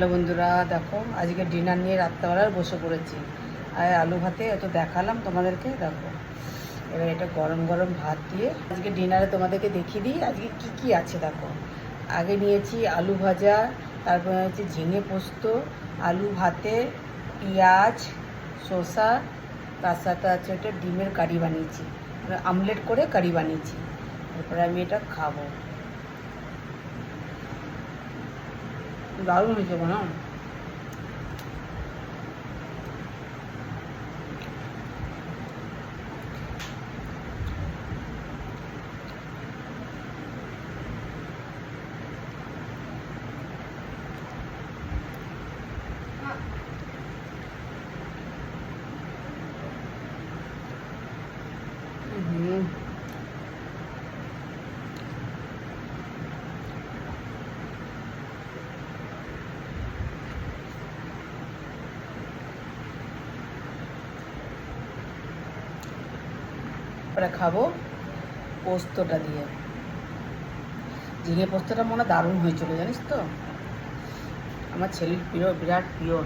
Hello বন্ধুরা, দেখো আজকে ডিনার নিয়ে রাত্রেবেলায় বসে পড়েছি। আর আলু ভাতে এত দেখালাম তোমাদেরকে, দেখো এবার এটা গরম গরম ভাত দিয়ে আজকে ডিনারে তোমাদেরকে দেখিয়ে দিই আজকে কি কি আছে। দেখো আগে নিয়েছি আলু ভাজা, তারপরে হচ্ছে ঝিঙে পোস্ত, আলু ভাতে, পেঁয়াজ, শসা, তার সাথে আছে একটা ডিমের কারি বানিয়েছি, মানে আমলেট করে কারি বানিয়েছি। তারপরে আমি এটা খাবো, দারুণ হয়েছে না? হুম, পরে খাবো পোস্তটা দিয়ে। ঝিঙে পোস্তটা মনে হয় দারুণ হয়েছিল, জানিস তো? আমার ছেলের প্রিয়, বিরাট প্রিয়।